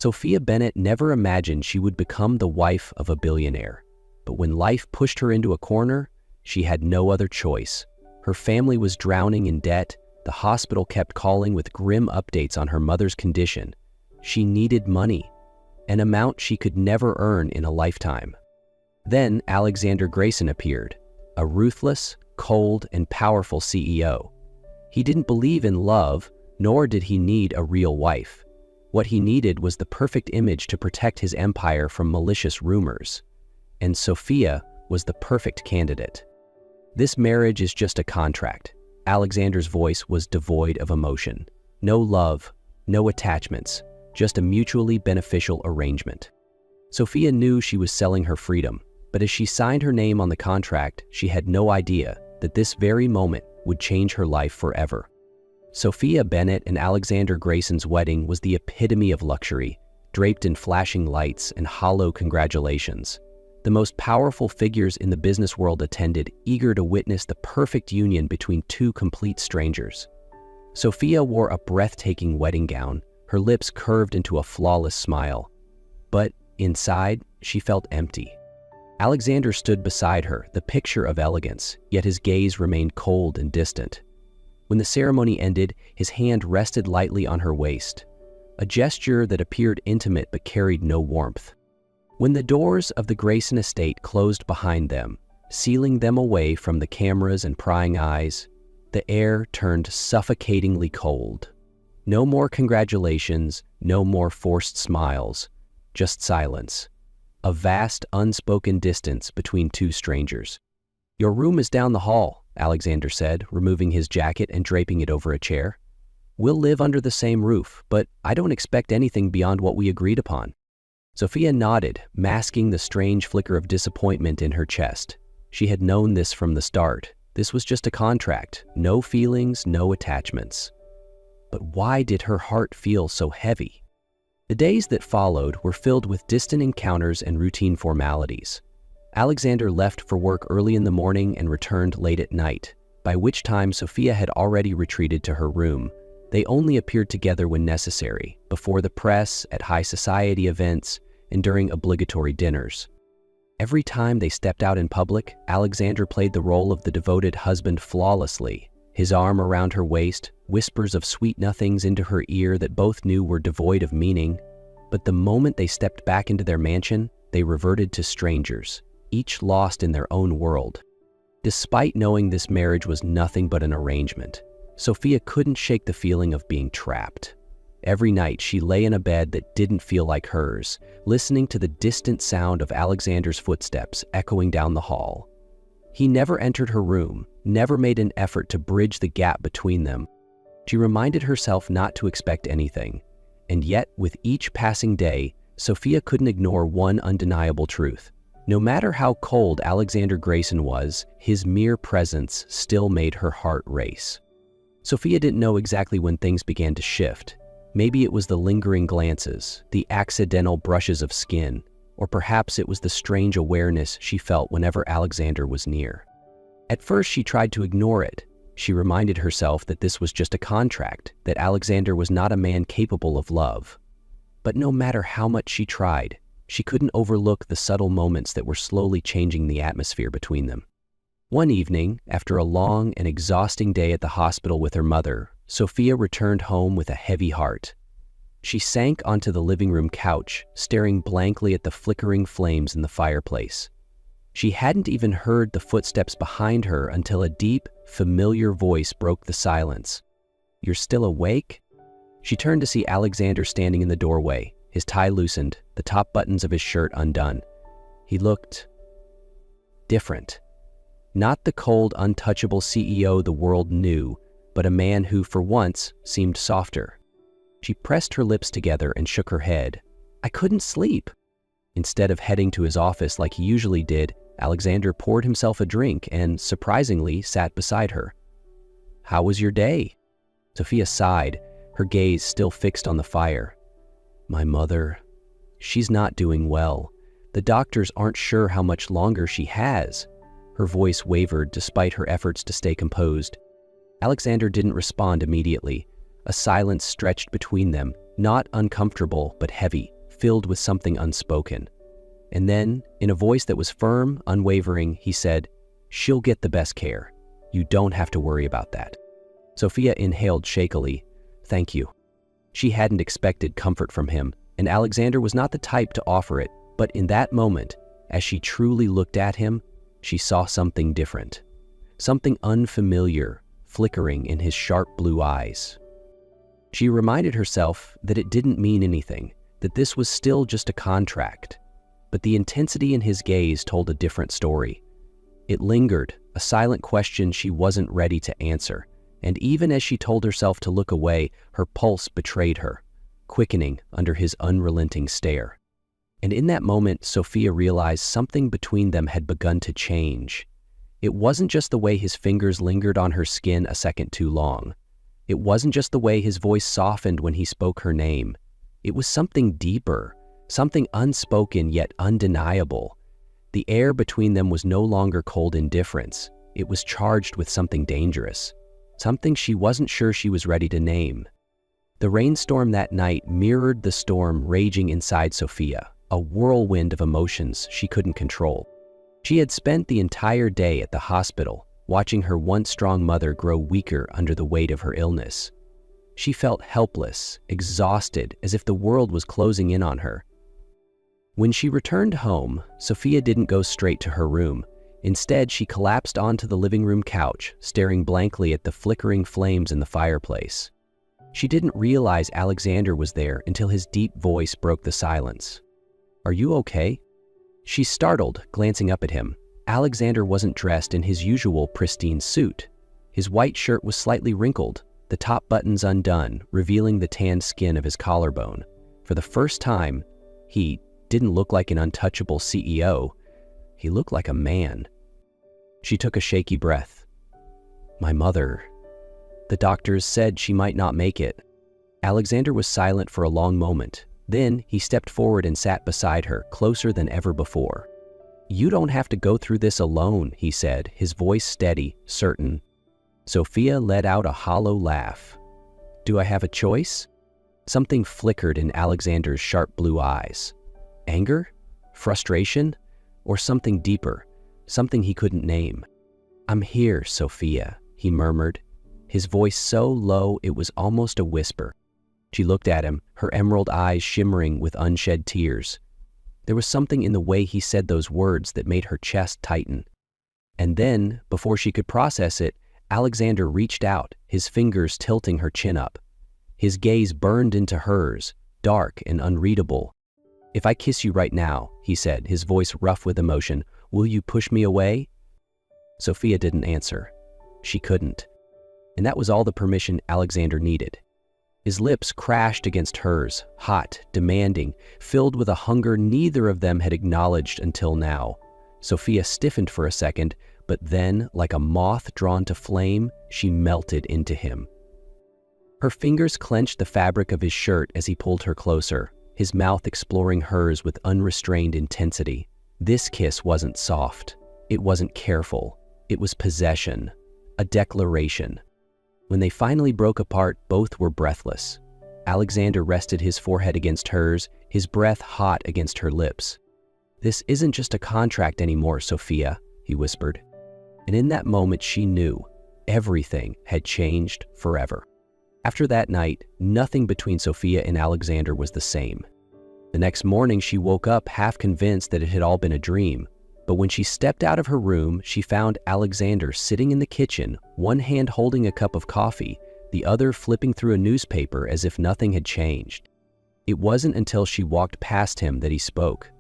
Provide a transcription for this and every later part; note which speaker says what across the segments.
Speaker 1: Sophia Bennett never imagined she would become the wife of a billionaire. But when life pushed her into a corner, she had no other choice. Her family was drowning in debt. The hospital kept calling with grim updates on her mother's condition. She needed money, an amount she could never earn in a lifetime. Then Alexander Grayson appeared, a ruthless, cold, and powerful CEO. He didn't believe in love, nor did he need a real wife. What he needed was the perfect image to protect his empire from malicious rumors. And Sophia was the perfect candidate. "This marriage is just a contract." Alexander's voice was devoid of emotion. No love, no attachments, just a mutually beneficial arrangement. Sophia knew she was selling her freedom, but as she signed her name on the contract, she had no idea that this very moment would change her life forever. Sophia Bennett and Alexander Grayson's wedding was the epitome of luxury, draped in flashing lights and hollow congratulations. The most powerful figures in the business world attended, eager to witness the perfect union between two complete strangers. Sophia wore a breathtaking wedding gown, her lips curved into a flawless smile. But inside, she felt empty. Alexander stood beside her, the picture of elegance, yet his gaze remained cold and distant. When the ceremony ended, his hand rested lightly on her waist, a gesture that appeared intimate but carried no warmth. When the doors of the Grayson estate closed behind them, sealing them away from the cameras and prying eyes, the air turned suffocatingly cold. No more congratulations, no more forced smiles, just silence. A vast, unspoken distance between two strangers. "Your room is down the hall," Alexander said, removing his jacket and draping it over a chair. "We'll live under the same roof, but I don't expect anything beyond what we agreed upon." Sophia nodded, masking the strange flicker of disappointment in her chest. She had known this from the start. This was just a contract, no feelings, no attachments. But why did her heart feel so heavy? The days that followed were filled with distant encounters and routine formalities. Alexander left for work early in the morning and returned late at night, by which time Sophia had already retreated to her room. They only appeared together when necessary, before the press, at high society events, and during obligatory dinners. Every time they stepped out in public, Alexander played the role of the devoted husband flawlessly, his arm around her waist, whispers of sweet nothings into her ear that both knew were devoid of meaning. But the moment they stepped back into their mansion, they reverted to strangers, each lost in their own world. Despite knowing this marriage was nothing but an arrangement, Sophia couldn't shake the feeling of being trapped. Every night she lay in a bed that didn't feel like hers, listening to the distant sound of Alexander's footsteps echoing down the hall. He never entered her room, never made an effort to bridge the gap between them. She reminded herself not to expect anything. And yet, with each passing day, Sophia couldn't ignore one undeniable truth. No matter how cold Alexander Grayson was, his mere presence still made her heart race. Sophia didn't know exactly when things began to shift. Maybe it was the lingering glances, the accidental brushes of skin, or perhaps it was the strange awareness she felt whenever Alexander was near. At first, she tried to ignore it. She reminded herself that this was just a contract, that Alexander was not a man capable of love. But no matter how much she tried, she couldn't overlook the subtle moments that were slowly changing the atmosphere between them. One evening, after a long and exhausting day at the hospital with her mother, Sophia returned home with a heavy heart. She sank onto the living room couch, staring blankly at the flickering flames in the fireplace. She hadn't even heard the footsteps behind her until a deep, familiar voice broke the silence. "You're still awake?" She turned to see Alexander standing in the doorway, his tie loosened, the top buttons of his shirt undone. He looked different. Not the cold, untouchable CEO the world knew, but a man who, for once, seemed softer. She pressed her lips together and shook her head. "I couldn't sleep." Instead of heading to his office like he usually did, Alexander poured himself a drink and, surprisingly, sat beside her. "How was your day?" Sophia sighed, her gaze still fixed on the fire. "My mother, she's not doing well. The doctors aren't sure how much longer she has." Her voice wavered despite her efforts to stay composed. Alexander didn't respond immediately. A silence stretched between them, not uncomfortable but heavy, filled with something unspoken. And then, in a voice that was firm, unwavering, he said, "She'll get the best care. You don't have to worry about that." Sophia inhaled shakily. "Thank you." She hadn't expected comfort from him, and Alexander was not the type to offer it, but in that moment, as she truly looked at him, she saw something different. Something unfamiliar, flickering in his sharp blue eyes. She reminded herself that it didn't mean anything, that this was still just a contract. But the intensity in his gaze told a different story. It lingered, a silent question she wasn't ready to answer, and even as she told herself to look away, her pulse betrayed her, quickening under his unrelenting stare. And in that moment, Sophia realized something between them had begun to change. It wasn't just the way his fingers lingered on her skin a second too long. It wasn't just the way his voice softened when he spoke her name. It was something deeper, something unspoken yet undeniable. The air between them was no longer cold indifference. It was charged with something dangerous, something she wasn't sure she was ready to name. The rainstorm that night mirrored the storm raging inside Sophia, a whirlwind of emotions she couldn't control. She had spent the entire day at the hospital, watching her once strong mother grow weaker under the weight of her illness. She felt helpless, exhausted, as if the world was closing in on her. When she returned home, Sophia didn't go straight to her room. Instead, she collapsed onto the living room couch, staring blankly at the flickering flames in the fireplace. She didn't realize Alexander was there until his deep voice broke the silence. "Are you okay?" She startled, glancing up at him. Alexander wasn't dressed in his usual pristine suit. His white shirt was slightly wrinkled, the top buttons undone, revealing the tanned skin of his collarbone. For the first time, he didn't look like an untouchable CEO. He looked like a man. She took a shaky breath. "My mother. The doctors said she might not make it." Alexander was silent for a long moment. Then he stepped forward and sat beside her, closer than ever before. "You don't have to go through this alone," he said, his voice steady, certain. Sophia let out a hollow laugh. "Do I have a choice?" Something flickered in Alexander's sharp blue eyes. Anger? Frustration? Or something deeper, something he couldn't name? "I'm here, Sophia," he murmured, his voice so low it was almost a whisper. She looked at him, her emerald eyes shimmering with unshed tears. There was something in the way he said those words that made her chest tighten. And then, before she could process it, Alexander reached out, his fingers tilting her chin up. His gaze burned into hers, dark and unreadable. "If I kiss you right now," he said, his voice rough with emotion, "will you push me away?" Sophia didn't answer. She couldn't. And that was all the permission Alexander needed. His lips crashed against hers, hot, demanding, filled with a hunger neither of them had acknowledged until now. Sophia stiffened for a second, but then, like a moth drawn to flame, she melted into him. Her fingers clenched the fabric of his shirt as he pulled her closer, his mouth exploring hers with unrestrained intensity. This kiss wasn't soft. It wasn't careful. It was possession, a declaration. When they finally broke apart, both were breathless. Alexander rested his forehead against hers, his breath hot against her lips. "This isn't just a contract anymore, Sophia," he whispered. And in that moment she knew everything had changed forever. After that night, nothing between Sophia and Alexander was the same. The next morning she woke up half convinced that it had all been a dream. But when she stepped out of her room, she found Alexander sitting in the kitchen, one hand holding a cup of coffee, the other flipping through a newspaper as if nothing had changed. It wasn't until she walked past him that he spoke.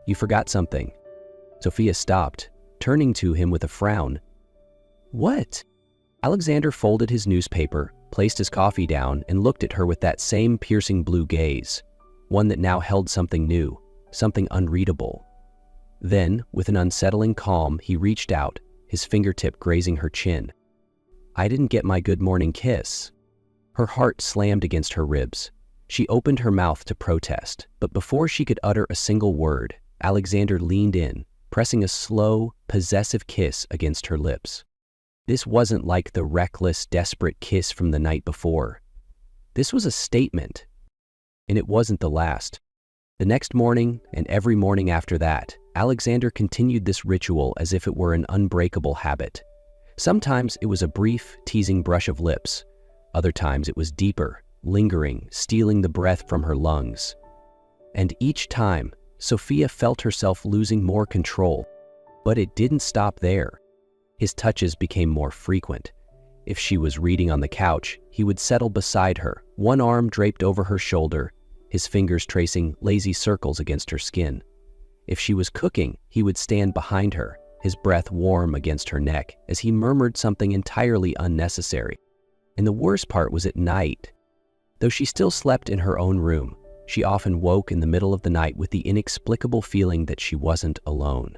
Speaker 1: "You forgot something." Sophia stopped, turning to him with a frown. "What?" Alexander folded his newspaper, placed his coffee down, and looked at her with that same piercing blue gaze, one that now held something new, something unreadable. Then, with an unsettling calm, he reached out, his fingertip grazing her chin. "I didn't get my good morning kiss." Her heart slammed against her ribs. She opened her mouth to protest, but before she could utter a single word, Alexander leaned in, pressing a slow, possessive kiss against her lips. This wasn't like the reckless, desperate kiss from the night before. This was a statement. And it wasn't the last. The next morning, and every morning after that, Alexander continued this ritual as if it were an unbreakable habit. Sometimes it was a brief, teasing brush of lips. Other times it was deeper, lingering, stealing the breath from her lungs. And each time, Sophia felt herself losing more control. But it didn't stop there. His touches became more frequent. If she was reading on the couch, he would settle beside her, one arm draped over her shoulder, his fingers tracing lazy circles against her skin. If she was cooking, he would stand behind her, his breath warm against her neck, as he murmured something entirely unnecessary. And the worst part was at night. Though she still slept in her own room, she often woke in the middle of the night with the inexplicable feeling that she wasn't alone.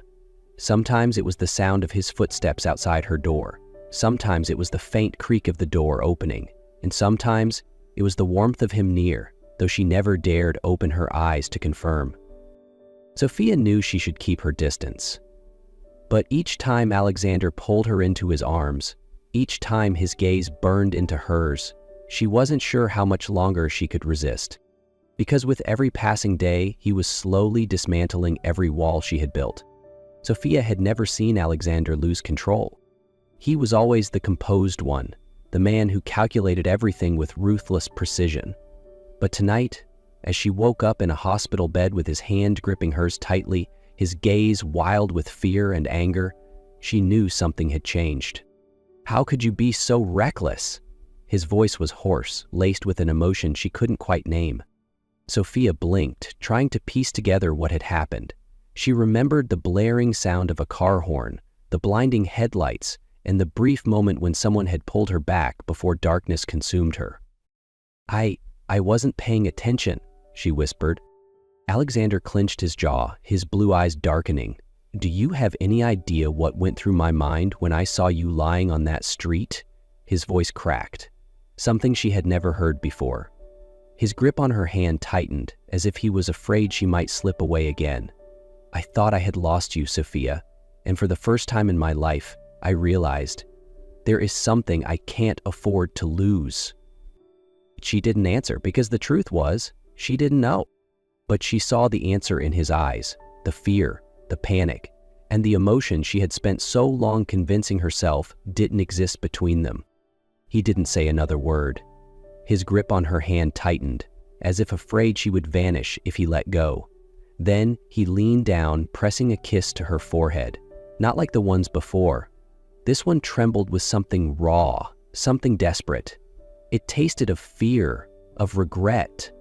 Speaker 1: Sometimes it was the sound of his footsteps outside her door. Sometimes it was the faint creak of the door opening. And sometimes it was the warmth of him near, though she never dared open her eyes to confirm. Sophia knew she should keep her distance. But each time Alexander pulled her into his arms, each time his gaze burned into hers, she wasn't sure how much longer she could resist. Because with every passing day, he was slowly dismantling every wall she had built. Sophia had never seen Alexander lose control. He was always the composed one, the man who calculated everything with ruthless precision. But tonight, as she woke up in a hospital bed with his hand gripping hers tightly, his gaze wild with fear and anger, she knew something had changed. "How could you be so reckless?" His voice was hoarse, laced with an emotion she couldn't quite name. Sophia blinked, trying to piece together what had happened. She remembered the blaring sound of a car horn, the blinding headlights, and the brief moment when someone had pulled her back before darkness consumed her. I wasn't paying attention," she whispered. Alexander clenched his jaw, his blue eyes darkening. "Do you have any idea what went through my mind when I saw you lying on that street?" His voice cracked, something she had never heard before. His grip on her hand tightened, as if he was afraid she might slip away again. "I thought I had lost you, Sophia, and for the first time in my life, I realized there is something I can't afford to lose." She didn't answer because the truth was, she didn't know. But she saw the answer in his eyes, the fear, the panic, and the emotion she had spent so long convincing herself didn't exist between them. He didn't say another word. His grip on her hand tightened, as if afraid she would vanish if he let go. Then he leaned down, pressing a kiss to her forehead, not like the ones before. This one trembled with something raw, something desperate. It tasted of fear, of regret,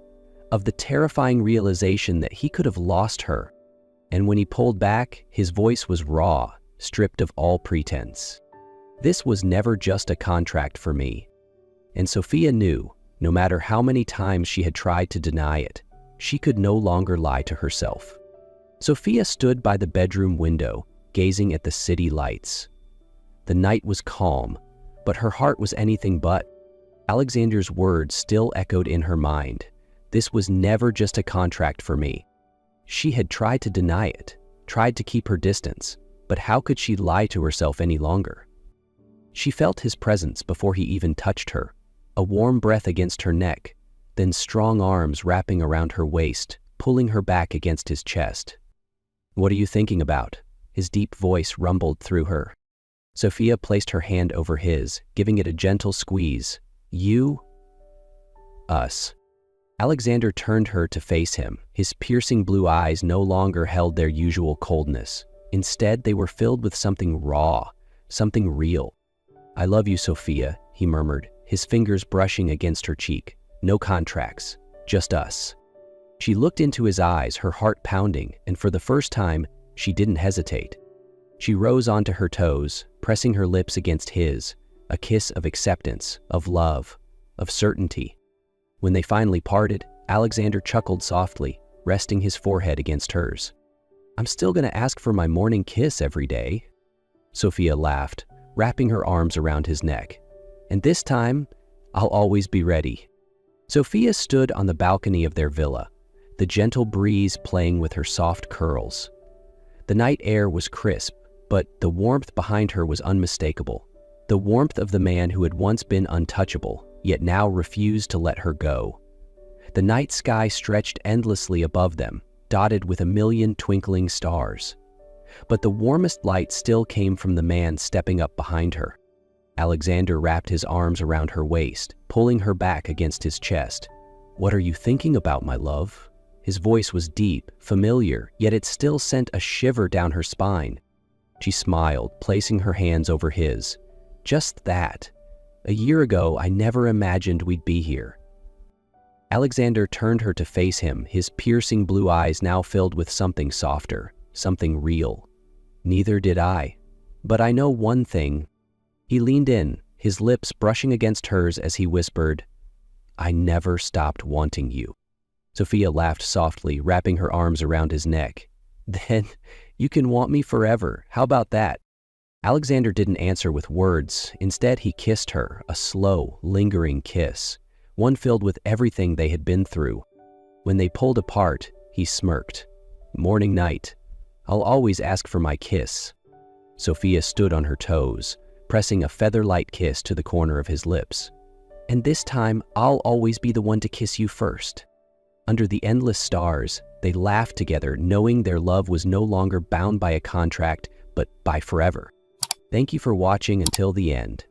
Speaker 1: of the terrifying realization that he could have lost her. And when he pulled back, his voice was raw, stripped of all pretense. "This was never just a contract for me." And Sophia knew, no matter how many times she had tried to deny it, she could no longer lie to herself. Sophia stood by the bedroom window, gazing at the city lights. The night was calm, but her heart was anything but. Alexander's words still echoed in her mind. This was never just a contract for me. She had tried to deny it, tried to keep her distance, but how could she lie to herself any longer? She felt his presence before he even touched her, a warm breath against her neck, then strong arms wrapping around her waist, pulling her back against his chest. "What are you thinking about?" His deep voice rumbled through her. Sophia placed her hand over his, giving it a gentle squeeze. "You? Us." Alexander turned her to face him. His piercing blue eyes no longer held their usual coldness. Instead, they were filled with something raw, something real. "I love you, Sophia," he murmured, his fingers brushing against her cheek. "No contracts, just us." She looked into his eyes, her heart pounding, and for the first time, she didn't hesitate. She rose onto her toes, pressing her lips against his, a kiss of acceptance, of love, of certainty. When they finally parted, Alexander chuckled softly, resting his forehead against hers. "I'm still going to ask for my morning kiss every day." Sophia laughed, wrapping her arms around his neck. "And this time, I'll always be ready." Sophia stood on the balcony of their villa, the gentle breeze playing with her soft curls. The night air was crisp, but the warmth behind her was unmistakable. The warmth of the man who had once been untouchable, yet now refused to let her go. The night sky stretched endlessly above them, dotted with a million twinkling stars. But the warmest light still came from the man stepping up behind her. Alexander wrapped his arms around her waist, pulling her back against his chest. "What are you thinking about, my love?" His voice was deep, familiar, yet it still sent a shiver down her spine. She smiled, placing her hands over his. "Just that. A year ago, I never imagined we'd be here." Alexander turned her to face him, his piercing blue eyes now filled with something softer, something real. "Neither did I. But I know one thing." He leaned in, his lips brushing against hers as he whispered, "I never stopped wanting you." Sophia laughed softly, wrapping her arms around his neck. "Then you can want me forever. How about that?" Alexander didn't answer with words. Instead, he kissed her, a slow, lingering kiss, one filled with everything they had been through. When they pulled apart, he smirked. "Morning, night. I'll always ask for my kiss." Sophia stood on her toes, pressing a feather-light kiss to the corner of his lips. "And this time, I'll always be the one to kiss you first." Under the endless stars, they laughed together, knowing their love was no longer bound by a contract, but by forever. Thank you for watching until the end.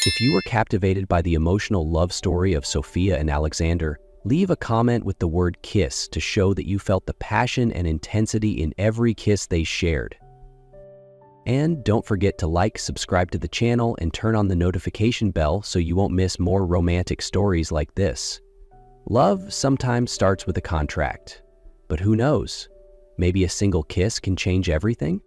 Speaker 1: If you were captivated by the emotional love story of Sophia and Alexander, leave a comment with the word kiss to show that you felt the passion and intensity in every kiss they shared. And don't forget to like, subscribe to the channel, and turn on the notification bell so you won't miss more romantic stories like this. Love sometimes starts with a contract, but who knows? Maybe a single kiss can change everything?